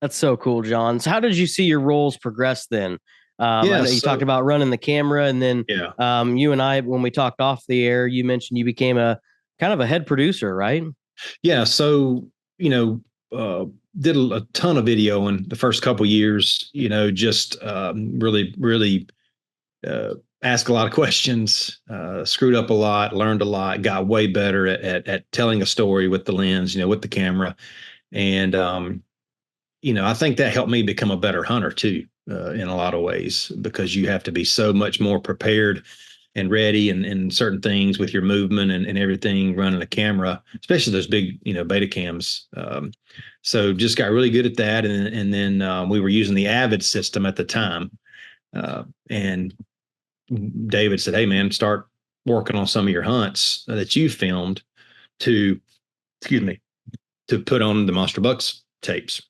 That's so cool, John. So how did you see your roles progress then? I Yeah. know you talked So about running the camera, and then yeah. you and I, when we talked off the air, you mentioned you became a kind of a head producer, right? Yeah. So, you know, did a ton of video in the first couple years, just really uh, ask a lot of questions, screwed up a lot, learned a lot, got way better at telling a story with the lens, with the camera. And, I think that helped me become a better hunter too, in a lot of ways, because you have to be so much more prepared and ready and certain things with your movement and everything running a camera, especially those big, beta cams. So just got really good at that. And then we were using the Avid system at the time. And David said, "Hey man, start working on some of your hunts that you filmed to, excuse me, to put on the Monster Bucks tapes."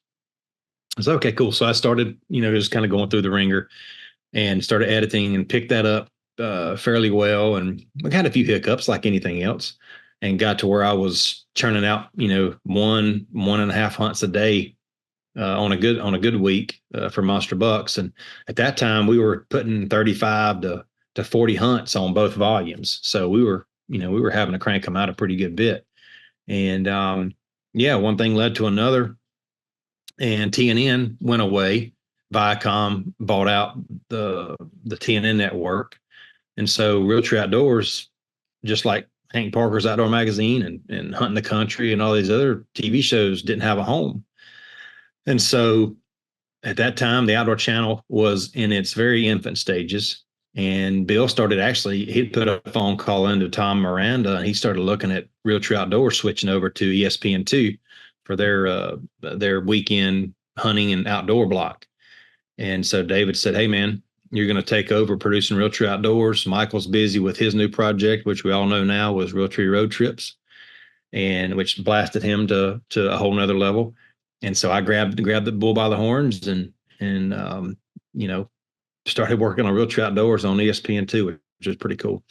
I said, "Okay, cool." So I started, just kind of going through the ringer and started editing and picked that up fairly well. And I had a few hiccups like anything else, and got to where I was churning out, one and a half hunts a day on a good week for Monster Bucks. And at that time, we were putting 35 to 40 hunts on both volumes, so we were having to crank them out a pretty good bit. And yeah, one thing led to another, and TNN went away. Viacom bought out the TNN network, and so Realtree Outdoors, just like Hank Parker's Outdoor Magazine and Hunting the Country and all these other TV shows, didn't have a home. And so at that time, the Outdoor Channel was in its very infant stages. And Bill started, actually, he'd put a phone call into Tom Miranda, and he started looking at Realtree Outdoors switching over to ESPN2 for their weekend hunting and outdoor block. And so David said, "Hey man, you're going to take over producing Realtree Outdoors." Michael's busy with his new project, which we all know now was Realtree Road Trips, and which blasted him to a whole nother level. And so I grabbed the bull by the horns, and you know started working on Realtree Outdoors on ESPN2, which was pretty cool.